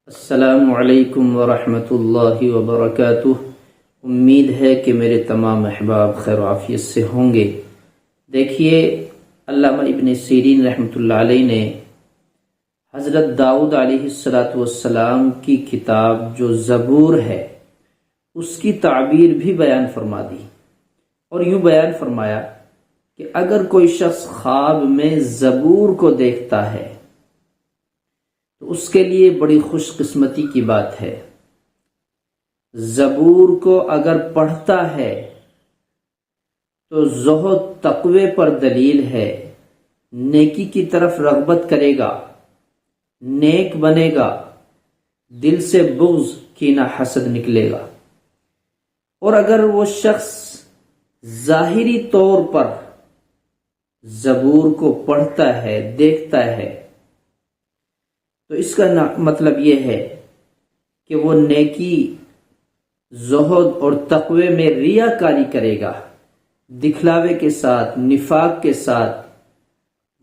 السلام علیکم ورحمۃ اللہ وبرکاتہ۔ امید ہے کہ میرے تمام احباب خیر و عافیت سے ہوں گے۔ دیکھیے، علامہ ابن سیرین رحمۃ اللہ علیہ نے حضرت داؤد علیہ السلام کی کتاب جو زبور ہے اس کی تعبیر بھی بیان فرما دی، اور یوں بیان فرمایا کہ اگر کوئی شخص خواب میں زبور کو دیکھتا ہے تو اس کے لیے بڑی خوش قسمتی کی بات ہے۔ زبور کو اگر پڑھتا ہے تو زہد تقوی پر دلیل ہے، نیکی کی طرف رغبت کرے گا، نیک بنے گا، دل سے بغض کینہ حسد نکلے گا۔ اور اگر وہ شخص ظاہری طور پر زبور کو پڑھتا ہے، دیکھتا ہے، تو اس کا مطلب یہ ہے کہ وہ نیکی، زہد اور تقوی میں ریاکاری کرے گا، دکھلاوے کے ساتھ، نفاق کے ساتھ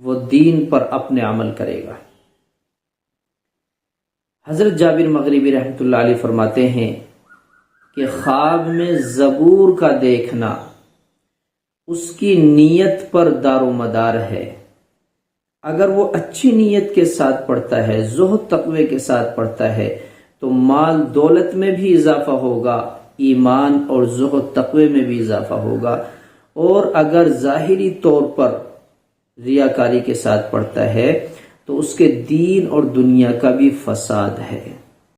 وہ دین پر اپنے عمل کرے گا۔ حضرت جابر مغربی رحمۃ اللہ علیہ فرماتے ہیں کہ خواب میں زبور کا دیکھنا اس کی نیت پر دار و مدار ہے۔ اگر وہ اچھی نیت کے ساتھ پڑھتا ہے، زہد تقوی کے ساتھ پڑھتا ہے، تو مال دولت میں بھی اضافہ ہوگا، ایمان اور زہد تقوی میں بھی اضافہ ہوگا۔ اور اگر ظاہری طور پر ریاکاری کے ساتھ پڑھتا ہے تو اس کے دین اور دنیا کا بھی فساد ہے۔